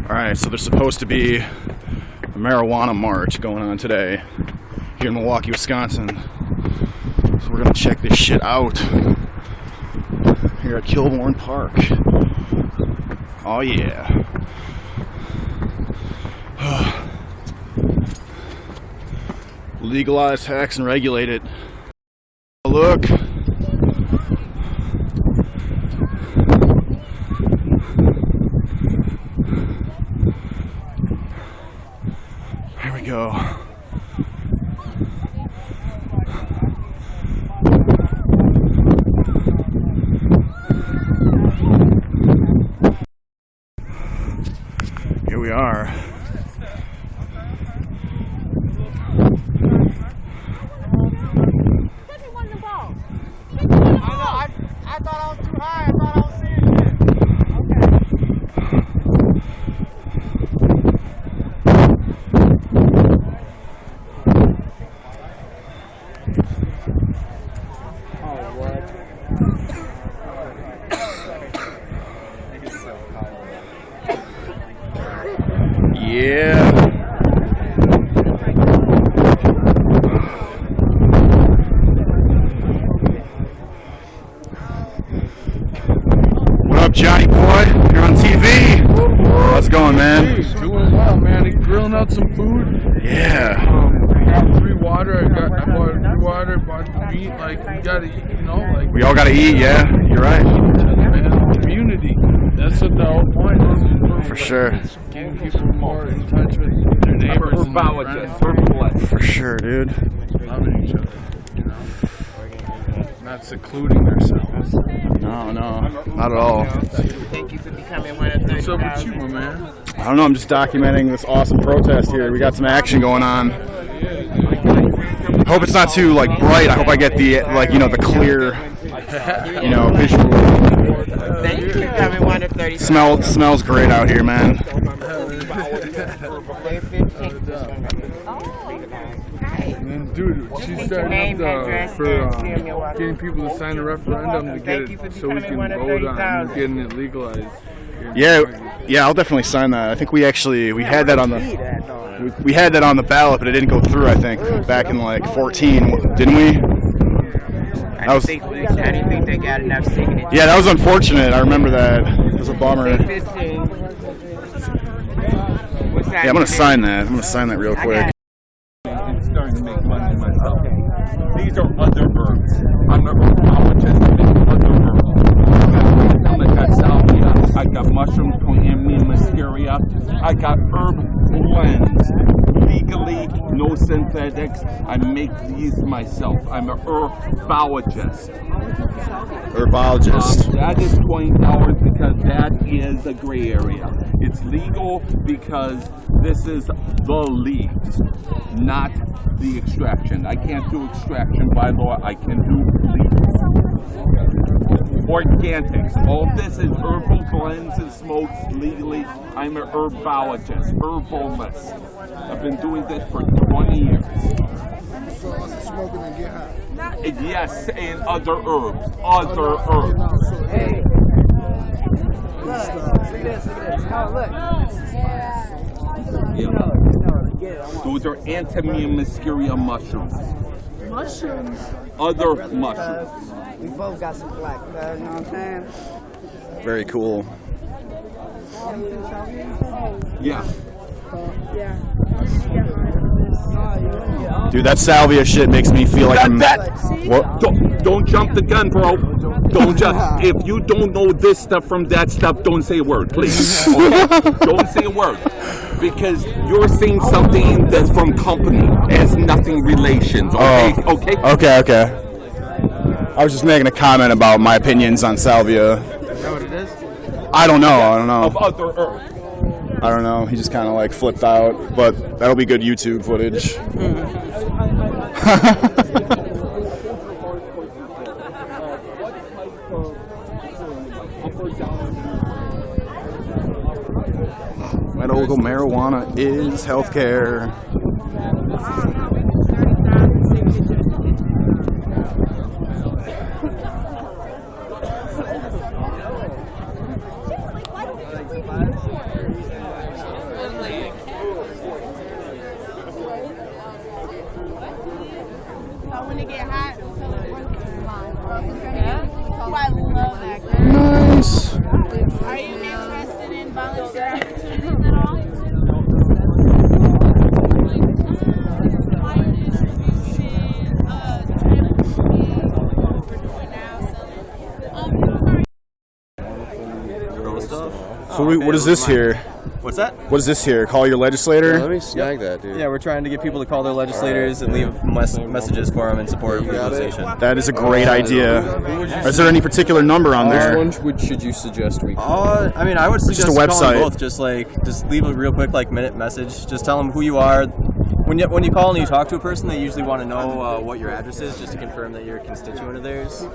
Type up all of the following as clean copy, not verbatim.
Alright, so there's supposed to be a marijuana march going on today here in Milwaukee, Wisconsin. So we're gonna check this shit out here at Kilbourne Park. Oh yeah. Legalize, tax, and regulate it. Look. Here we go. Here we are. I thought I was too high. I thought I was seeing shit. Yeah. What up, Johnny boy? You're on TV. How's it going, man? Hey, doing well, man. Grilling out some food. Yeah. I got free water. I bought free water. Bought meat. Like we gotta eat, you know. Like We all gotta eat, yeah. You're right. man, community. That's what the whole point is. For sure. Getting people more in touch with their neighbors and their friends. For sure, dude. Loving each other, you know. Not secluding themselves. No, not at all. Thank you for becoming one of the What's up with you, my man? I don't know, I'm just documenting this awesome protest here. We got some action going on. I hope it's not too like bright. I hope I get the the clear visual. Thank you for becoming one of 30. Smells great out here, man. And dude, she's starting up for getting people to sign a referendum to get it so we can vote on getting it legalized. Yeah, I'll definitely sign that. I think we had that on the ballot, but it didn't go through. I think back in like 14, didn't we? I don't think they got enough signatures. Yeah, that was unfortunate. I remember that. It was a bummer. 15. Yeah, I'm gonna sign that. Real quick. It's starting to make money myself. These are other herbs. I'm an herbologist of other herbs. I got salvia. I got mushrooms, coamia, muscaria. I got herb blends. Legally, no synthetics. I make these myself. I'm an herbologist. That is $20 because that is a gray area. It's legal because this is the leaves, not the extraction. I can't do extraction by law. I can do leaves. Organics. All this is herbal blends and smokes legally. I'm an herbologist, herbalist. I've been doing this for 20 years. Yes, and other herbs. Hey. Look at this. Oh, look. Yeah. Those are Antimia muscaria mushrooms. Mushrooms? Other mushrooms. We both got some black, you know what I'm saying? Very cool. Yeah. Dude, that salvia shit makes me feel like What? Don't jump the gun, bro. Don't jump. If you don't know this stuff from that stuff, don't say a word, please. Okay? Don't say a word. Because you're saying something that's from company. It has nothing relations. Okay? Okay. I was just making a comment about my opinions on salvia. Is that what it is? I don't know. Of other herbs. I don't know. He just kind of like flipped out, but that'll be good YouTube footage. Medical marijuana is healthcare. when it get hot. Yeah. Oh, I love that. Nice. Are you interested in volunteer opportunities at all? So what is this here? What's that? What is this here? Call your legislator? Let me snag that, dude. Yeah, we're trying to get people to call their legislators and leave messages for them in support of legalization. That is a great idea. Is there any particular number on there? Which one should you suggest we call? I mean, I would suggest Just a website. calling both. Just leave a real quick minute message. Just tell them who you are. When you call and you talk to a person, they usually want to know what your address is, just to confirm that you're a constituent of theirs.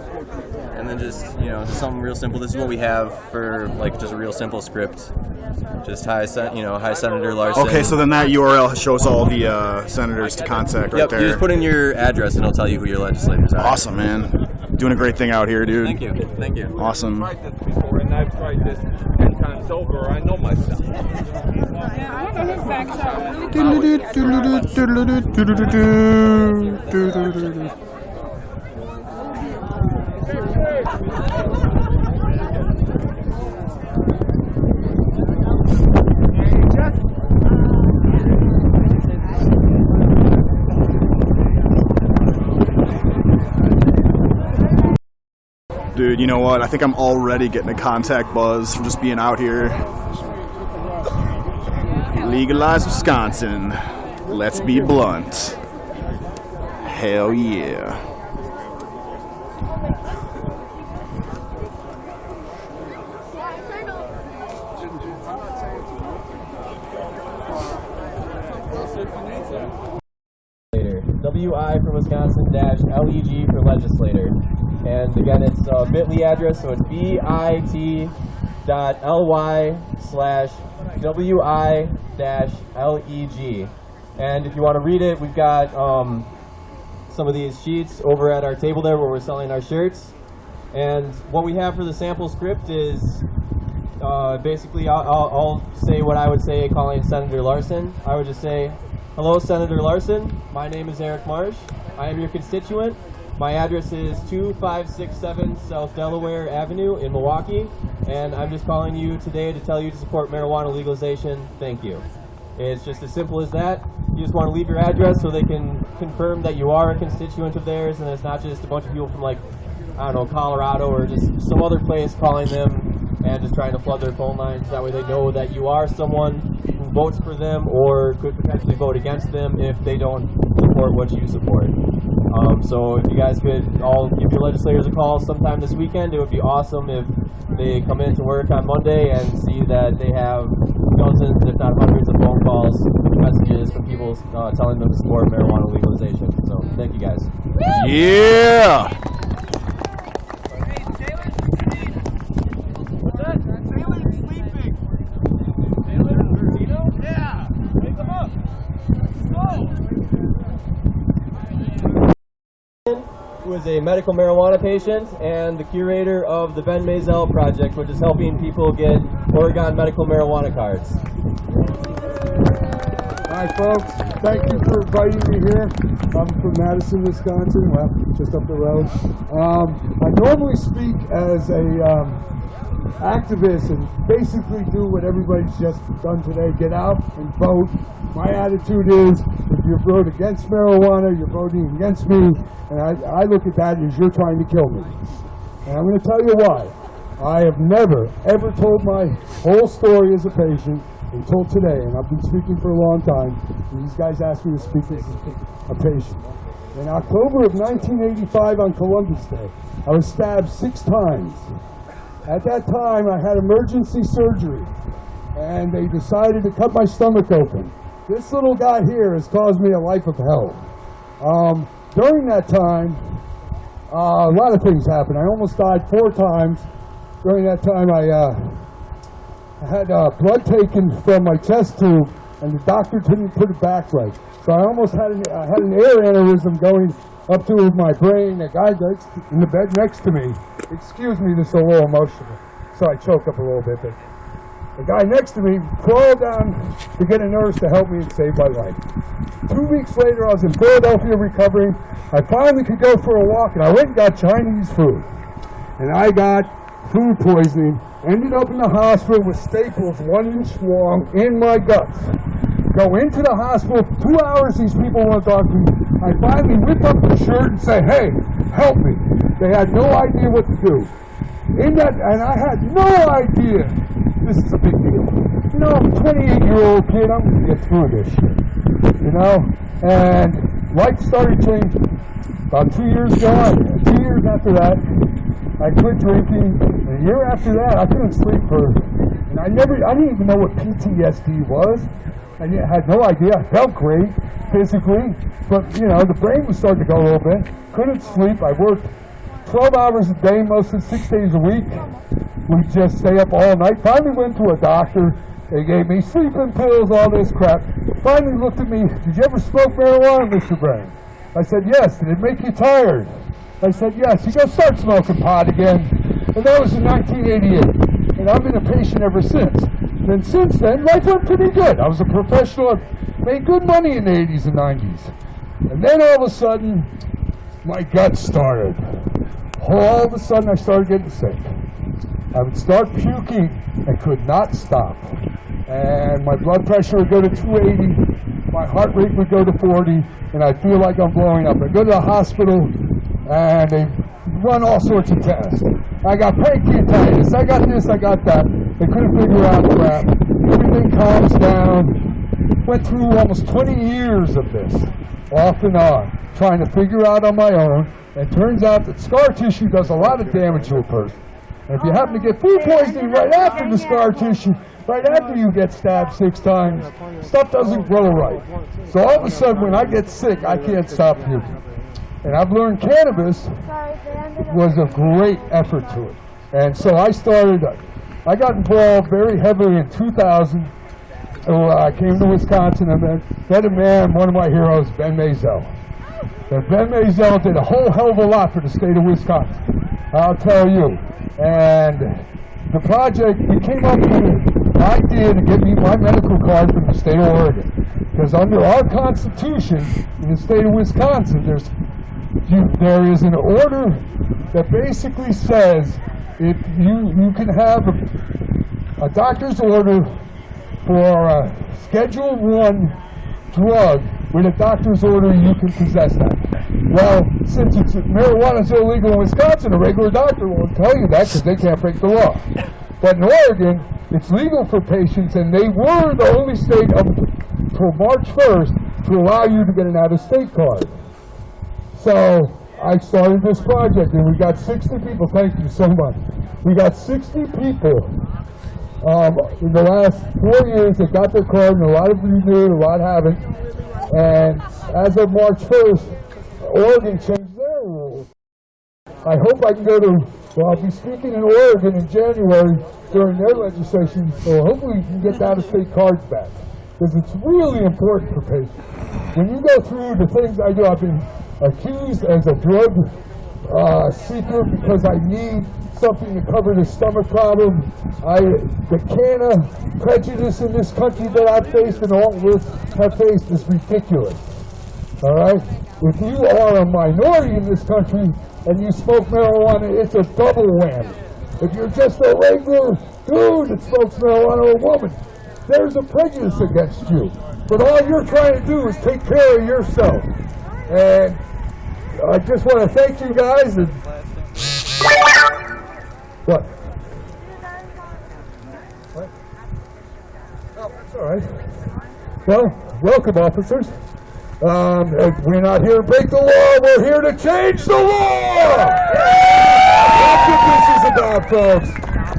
And then just something real simple. This is what we have for just a real simple script. Just hi Senator Larson. Okay, so then that URL shows all the senators to contact right there. You just put in your address and it'll tell you who your legislators are. Awesome, man. Doing a great thing out here, dude. Thank you. Awesome. I've tried this before, and I've tried this 10 times over. I know myself. Dude, you know what? I think I'm already getting a contact buzz from just being out here. Legalize Wisconsin. Let's be blunt. Hell yeah. WI for Wisconsin -LEG for legislator. And again, it's a bit.ly address, so it's bit.ly/WI-LEG. And if you want to read it, we've got some of these sheets over at our table there where we're selling our shirts. And what we have for the sample script is basically I'll say what I would say calling Senator Larson. I would just say, hello, Senator Larson. My name is Eric Marsh. I am your constituent. My address is 2567 South Delaware Avenue in Milwaukee, and I'm just calling you today to tell you to support marijuana legalization. Thank you. It's just as simple as that. You just want to leave your address so they can confirm that you are a constituent of theirs, and it's not just a bunch of people from Colorado or just some other place calling them and just trying to flood their phone lines. That way they know that you are someone who votes for them or could potentially vote against them if they don't support what you support. So if you guys could all give your legislators a call sometime this weekend, it would be awesome if they come in to work on Monday and see that they have dozens, if not hundreds of phone calls, messages from people telling them to support marijuana legalization. So thank you guys. Yeah! Who is a medical marijuana patient and the curator of the Ben Maisel Project, which is helping people get Oregon medical marijuana cards. Hi folks, thank you for inviting me here. I'm from Madison, Wisconsin, well, just up the road. I normally speak as a activist and basically do what everybody's just done today, get out and vote. My attitude is, if you vote against marijuana, you're voting against me, and I look at that as you're trying to kill me. And I'm going to tell you why. I have never, ever told my whole story as a patient until today, and I've been speaking for a long time, and these guys asked me to speak as a patient. In October of 1985 on Columbus Day, I was stabbed 6 times. At that time, I had emergency surgery, and they decided to cut my stomach open. This little guy here has caused me a life of hell. During that time, a lot of things happened. I almost died 4 times. During that time, I had blood taken from my chest tube, and the doctor didn't put it back right. So I almost had an air aneurysm going up to my brain. The guy in the bed next to me, excuse me, this is a little emotional, so I choke up a little bit. But The guy next to me crawled down to get a nurse to help me and save my life. 2 weeks later, I was in Philadelphia recovering. I finally could go for a walk, and I went and got Chinese food. And I got food poisoning. Ended up in the hospital with staples 1 inch long in my guts. Go into the hospital, 2 hours these people want to talk to me. I finally whip up the shirt and say, hey, help me. They had no idea what to do. And I had no idea this is a big deal. You know, I'm a 28-year-old kid, I'm going to get through this shit. You know? And life started changing. About 2 years ago, 2 years after that, I quit drinking. A year after that, I couldn't sleep and I didn't even know what PTSD was. I had no idea. I felt great physically, but you know, the brain was starting to go a little bit. Couldn't sleep. I worked 12 hours a day, mostly 6 days a week. We just stay up all night. Finally went to a doctor. They gave me sleeping pills, all this crap. Finally looked at me. Did you ever smoke marijuana, Mr. Brain? I said, yes. Did it make you tired? I said, yes. He goes, start smoking pot again. And that was in 1988. And I've been a patient ever since. And since then, life went pretty good. I was a professional. I made good money in the 80s and 90s. And then all of a sudden, my gut started. All of a sudden, I started getting sick. I would start puking and could not stop. And my blood pressure would go to 280. My heart rate would go to 40. And I'd feel like I'm blowing up. I'd go to the hospital, and they run all sorts of tests. I got pancreatitis, I got this, I got that. They couldn't figure out crap. Everything calms down. Went through almost 20 years of this, off and on, trying to figure out on my own. And it turns out that scar tissue does a lot of damage to a person. And if you happen to get food poisoning right after the scar tissue, right after you get stabbed 6 times, stuff doesn't grow right. So all of a sudden when I get sick, I can't stop puking. And I've learned cannabis was a great effort to it. And so I got involved very heavily in 2000. I came to Wisconsin and met a man, one of my heroes, Ben Mazel. And Ben Mazel did a whole hell of a lot for the state of Wisconsin, I'll tell you. And the project, we came up with an idea to get me my medical card from the state of Oregon. Because under our Constitution in the state of Wisconsin, there is an order that basically says if you can have a doctor's order for a Schedule 1 drug, with a doctor's order you can possess that. Well, since marijuana is illegal in Wisconsin, a regular doctor won't tell you that because they can't break the law. But in Oregon, it's legal for patients, and they were the only state up until March 1st to allow you to get an out-of-state card. So I started this project, and we got 60 people. Thank you so much. We got 60 people in the last 4 years that got their card, and a lot of them renewed, a lot haven't. And as of March 1st, Oregon changed their rules. I hope I can go to, well, I'll be speaking in Oregon in January during their legislation, so hopefully we can get the out-of-state cards back. Because it's really important for patients. When you go through the things I do, I've been accused as a drug seeker because I need something to cover the stomach problem. The can of prejudice in this country that I've faced and all of us have faced is ridiculous. All right? If you are a minority in this country and you smoke marijuana, it's a double whammy. If you're just a regular dude that smokes marijuana or a woman, there's a prejudice against you. But all you're trying to do is take care of yourself. And I just want to thank you guys. And what? Oh, that's all right. Well, welcome, officers. We're not here to break the law. We're here to change the law. That's what this is about, folks.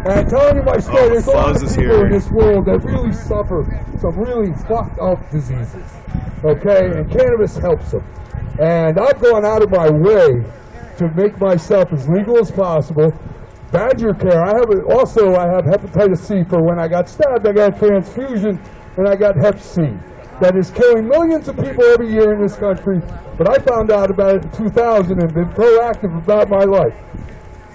And I'm telling you my story, there's a lot of people in this world that really suffer some really fucked up diseases. Okay, and cannabis helps them. And I've gone out of my way to make myself as legal as possible. Badger care. I have hepatitis C for when I got stabbed. I got a transfusion, and I got Hep C. That is killing millions of people every year in this country. But I found out about it in 2000 and been proactive about my life.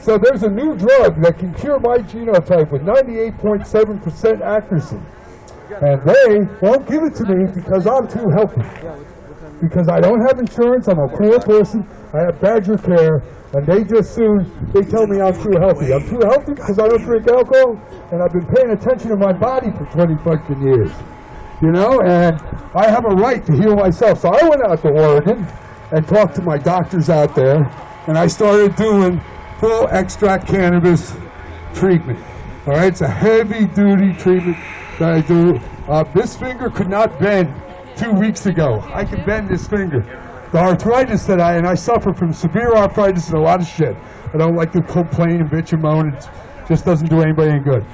So there's a new drug that can cure my genotype with 98.7% accuracy. And they won't give it to me because I'm too healthy. Because I don't have insurance, I'm a poor person, I have Badger Care, and they tell me I'm too healthy. I'm too healthy because I don't drink alcohol, and I've been paying attention to my body for 20 fucking years. You know, and I have a right to heal myself. So I went out to Oregon and talked to my doctors out there, and I started doing full extract cannabis treatment. All right, it's a heavy-duty treatment that I do. This finger could not bend 2 weeks ago. I can bend this finger. The arthritis that I suffer from severe arthritis and a lot of shit. I don't like to complain and bitch and moan. It just doesn't do anybody any good.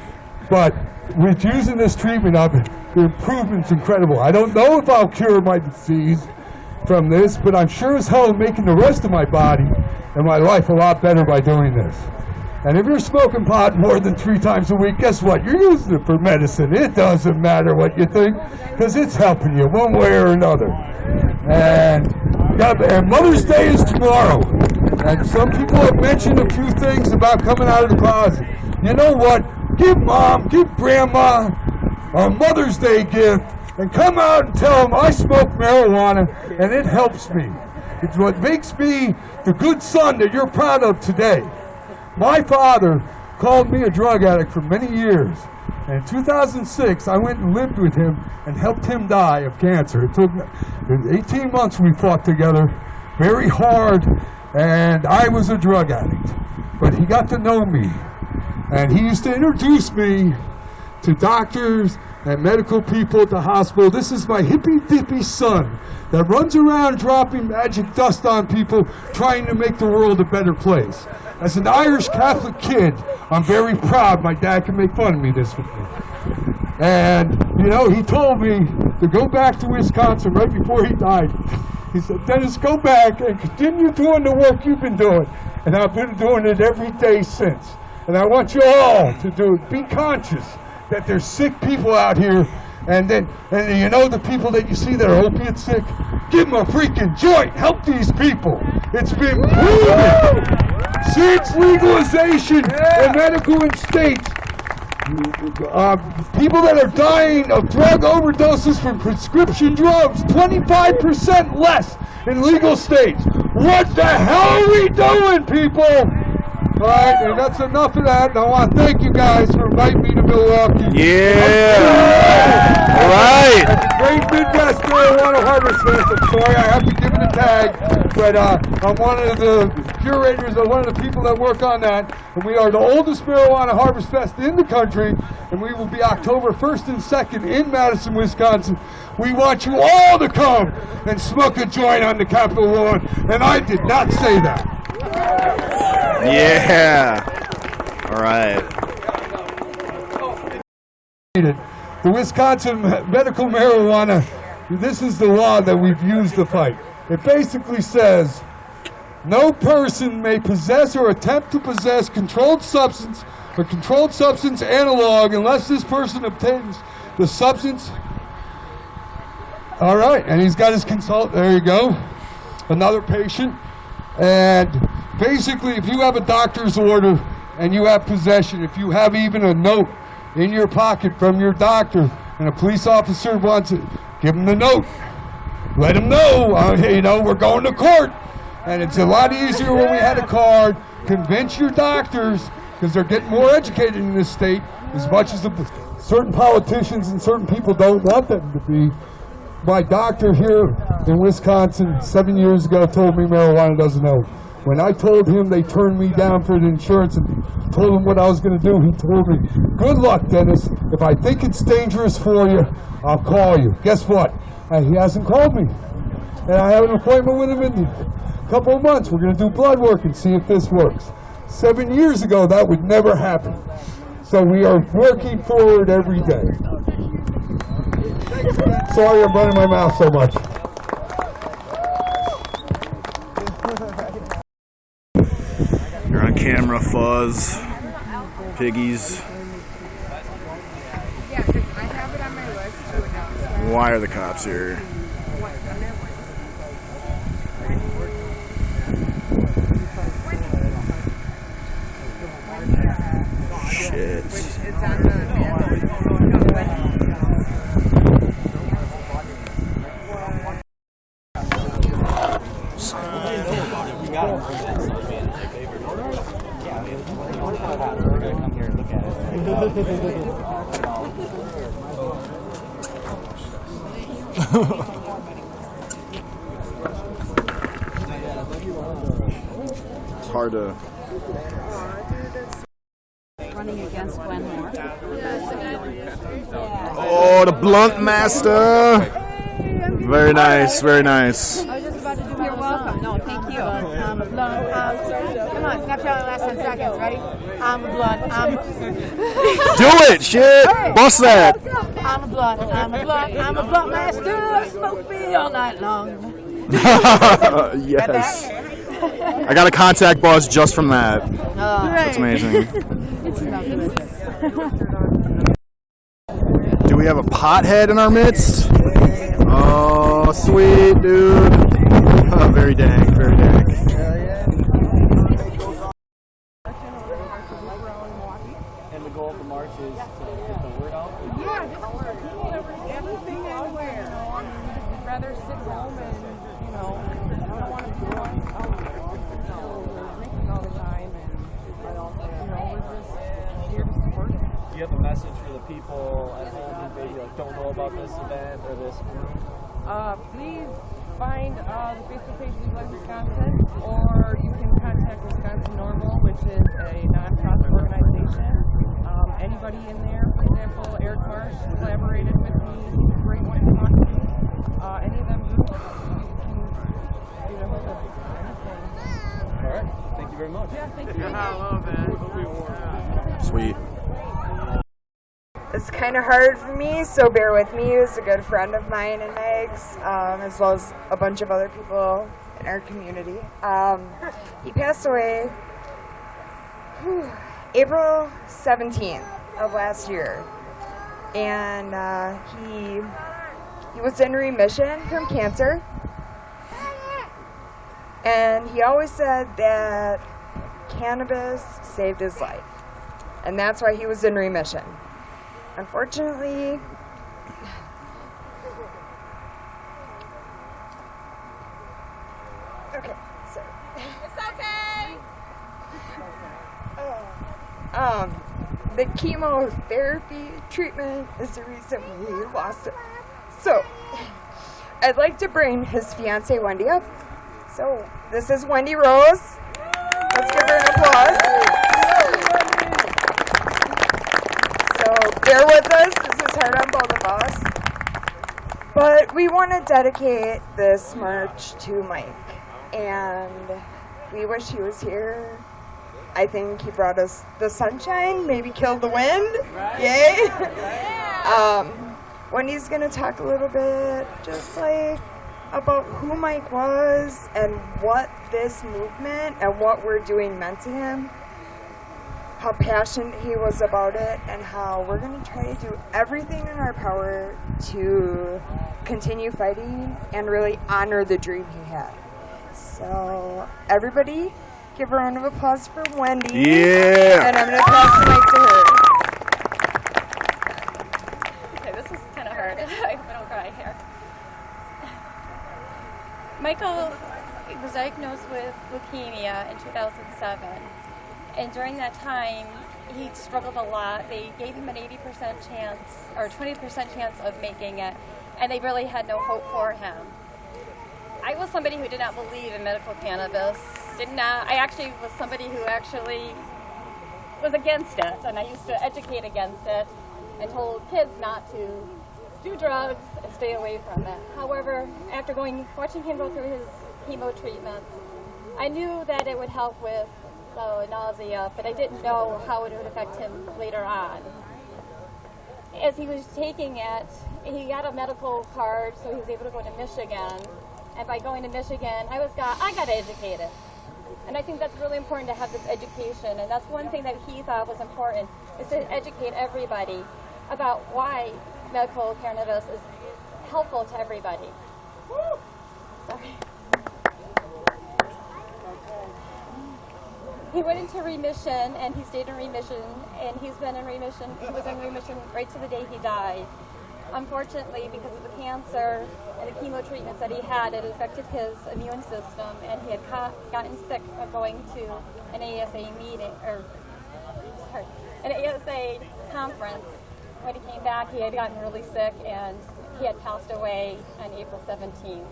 But with using this treatment, the improvement's incredible. I don't know if I'll cure my disease from this, but I'm sure as hell making the rest of my body and my life a lot better by doing this. And if you're smoking pot more than 3 times a week, guess what? You're using it for medicine. It doesn't matter what you think, because it's helping you one way or another. And Mother's Day is tomorrow. And some people have mentioned a few things about coming out of the closet. You know what? Give Mom, give Grandma a Mother's Day gift, and come out and tell them I smoke marijuana, and it helps me. It's what makes me the good son that you're proud of today. My father called me a drug addict for many years. And in 2006, I went and lived with him and helped him die of cancer. It took 18 months we fought together, very hard, and I was a drug addict. But he got to know me, and he used to introduce me to doctors and medical people at the hospital. This is my hippy-dippy son that runs around dropping magic dust on people, trying to make the world a better place. As an Irish Catholic kid, I'm very proud my dad can make fun of me this way. And, you know, he told me to go back to Wisconsin right before he died. He said, Dennis, go back and continue doing the work you've been doing. And I've been doing it every day since. And I want you all to do it. Be conscious that there's sick people out here. And you know the people that you see that are opiate sick? Give them a freaking joint. Help these people. It's been proven. Since legalization in medical and states, people that are dying of drug overdoses from prescription drugs, 25% less in legal states. What the hell are we doing, people? All right, and that's enough of that. And I want to thank you guys for inviting me to Milwaukee. Yeah. All right. It's a great Midwest Marijuana Harvest Fest. I'm sorry I have to give it a tag, but I'm one of the curators, one of the people that work on that. And we are the oldest Marijuana Harvest Fest in the country, and we will be October 1st and 2nd in Madison, Wisconsin. We want you all to come and smoke a joint on the Capitol lawn, and I did not say that. Yeah. All right. The Wisconsin medical marijuana, this is the law that we've used to fight. It basically says, no person may possess or attempt to possess controlled substance or controlled substance analog unless this person obtains the substance. All right, and he's got his consult. There you go. Another patient. And basically, if you have a doctor's order and you have possession, if you have even a note in your pocket from your doctor and a police officer wants it, give him the note. Let him know, you know, we're going to court. And it's a lot easier when we had a card. Convince your doctors, because they're getting more educated in this state, as much as certain politicians and certain people don't want them to be. My doctor here in Wisconsin 7 years ago told me marijuana doesn't help. When I told him they turned me down for the insurance and told him what I was going to do, he told me, good luck, Dennis. If I think it's dangerous for you, I'll call you. Guess what? He hasn't called me. And I have an appointment with him in a couple of months. We're going to do blood work and see if this works. 7 years ago, that would never happen. So we are working forward every day. Sorry I'm running my mouth so much. You're on camera, Fuzz, Piggies. Yeah, because I have it on my list to announce. Why are the cops here? It's hard to. Running against Gwen Moore. Oh, the blunt master. Very nice, very nice. I was just about to do You're welcome. No, thank you. I'm a blunt. Come on, Snapchat last 10 seconds. Ready? I'm a blunt. Do it, shit. Bust that. I'm a blunt. I'm a blunt. I'm a blunt master. Smoke me all night long. Yes. I got a contact buzz just from that. That's amazing. Do we have a pothead in our midst? Oh, sweet dude. Oh, very dang, very dang. And the goal of the march is to get the word out. Yeah, just everything anywhere. I'd rather sit home and, I don't want to be out drinking all the time. And, we're just here to support it. Do you have a message for the people at home who maybe don't know about this event or this group? Please find the Facebook page We Love Wisconsin, or you can contact Wisconsin Normal, which is a nonprofit organization. Anybody in there, for example, Eric Marsh collaborated with me. He's a great one to talk to. Any of them groups, you can get a hold of anything. All right. Thank you very much. Yeah, thank you. Sweet. It's kind of hard for me, so bear with me. He's a good friend of mine and Meg's, as well as a bunch of other people in our community. He passed away April 17th of last year, and he was in remission from cancer, and he always said that cannabis saved his life, and that's why he was in remission. Unfortunately, okay, so It's okay. the chemotherapy treatment is the reason we lost him. So, I'd like to bring his fiancee Wendy up. So, this is Wendy Rose. Let's give her an applause. So, bear with us. This is hard on both of us. But we want to dedicate this march to Mike. And we wish he was here. I think he brought us the sunshine, maybe killed the wind. Yay! Wendy's going to talk a little bit just about who Mike was and what this movement and what we're doing meant to him, how passionate he was about it, and how we're going to try to do everything in our power to continue fighting and really honor the dream he had. So, everybody, give a round of applause for Wendy. Yeah! And I'm going to pass the mic to her. Okay, this is kind of hard. I hope I don't cry here. Michael was diagnosed with leukemia in 2007. And during that time, he struggled a lot. They gave him an 80% chance, or 20% chance of making it, and they really had no hope for him. I was somebody who did not believe in medical cannabis. I actually was somebody who actually was against it, and I used to educate against it and told kids not to do drugs and stay away from it. However, after watching him go through his chemo treatments, I knew that it would help with the nausea, but I didn't know how it would affect him later on. As he was taking it, he got a medical card, so he was able to go to Michigan. And by going to Michigan, I got educated. And I think that's really important to have this education. And that's one thing that he thought was important, is to educate everybody about why medical cannabis is helpful to everybody. Sorry. He went into remission, and he stayed in remission, and he's been in remission. He was in remission right to the day he died. Unfortunately, because of the cancer and the chemo treatments that he had, it affected his immune system, and he had gotten sick of going to an ASA meeting, or sorry, an ASA conference. When he came back, he had gotten really sick, and he had passed away on April 17th.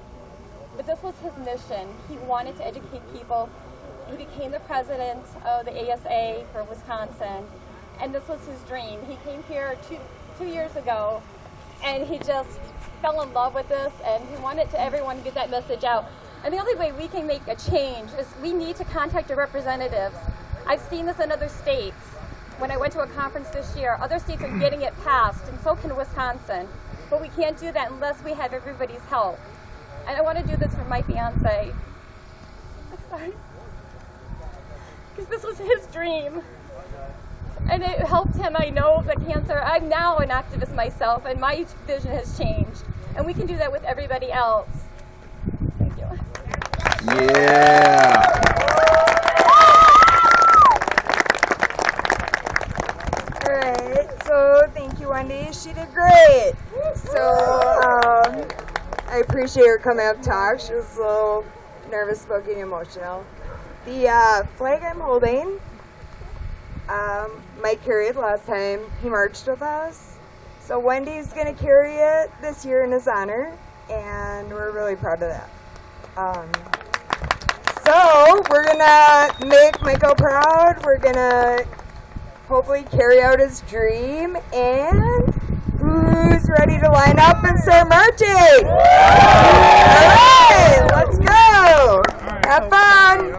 But this was his mission. He wanted to educate people. He became the president of the ASA for Wisconsin, and this was his dream. He came here two years ago, and he just fell in love with this, and he wanted everyone to get that message out. And the only way we can make a change is we need to contact our representatives. I've seen this in other states. When I went to a conference this year, other states are getting it passed, and so can Wisconsin. But we can't do that unless we have everybody's help. And I want to do this for my fiance. I'm sorry. Because this was his dream. And it helped him. I know the cancer. I'm now an activist myself, and my vision has changed. And we can do that with everybody else. Thank you. Yeah. All right. So thank you, Wendy. She did great. So I appreciate her coming up to talk. She was a little nervous about getting emotional. The flag I'm holding, Mike carried last time he marched with us. So Wendy's going to carry it this year in his honor, and we're really proud of that. So we're going to make Michael proud. We're going to hopefully carry out his dream. And who's ready to line up and start marching? All right, let's go. Have fun.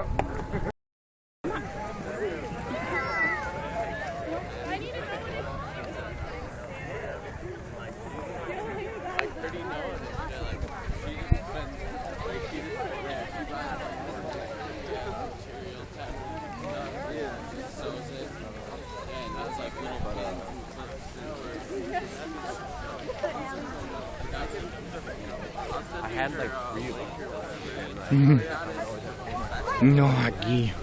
I had like 3 of them. No, Aggie.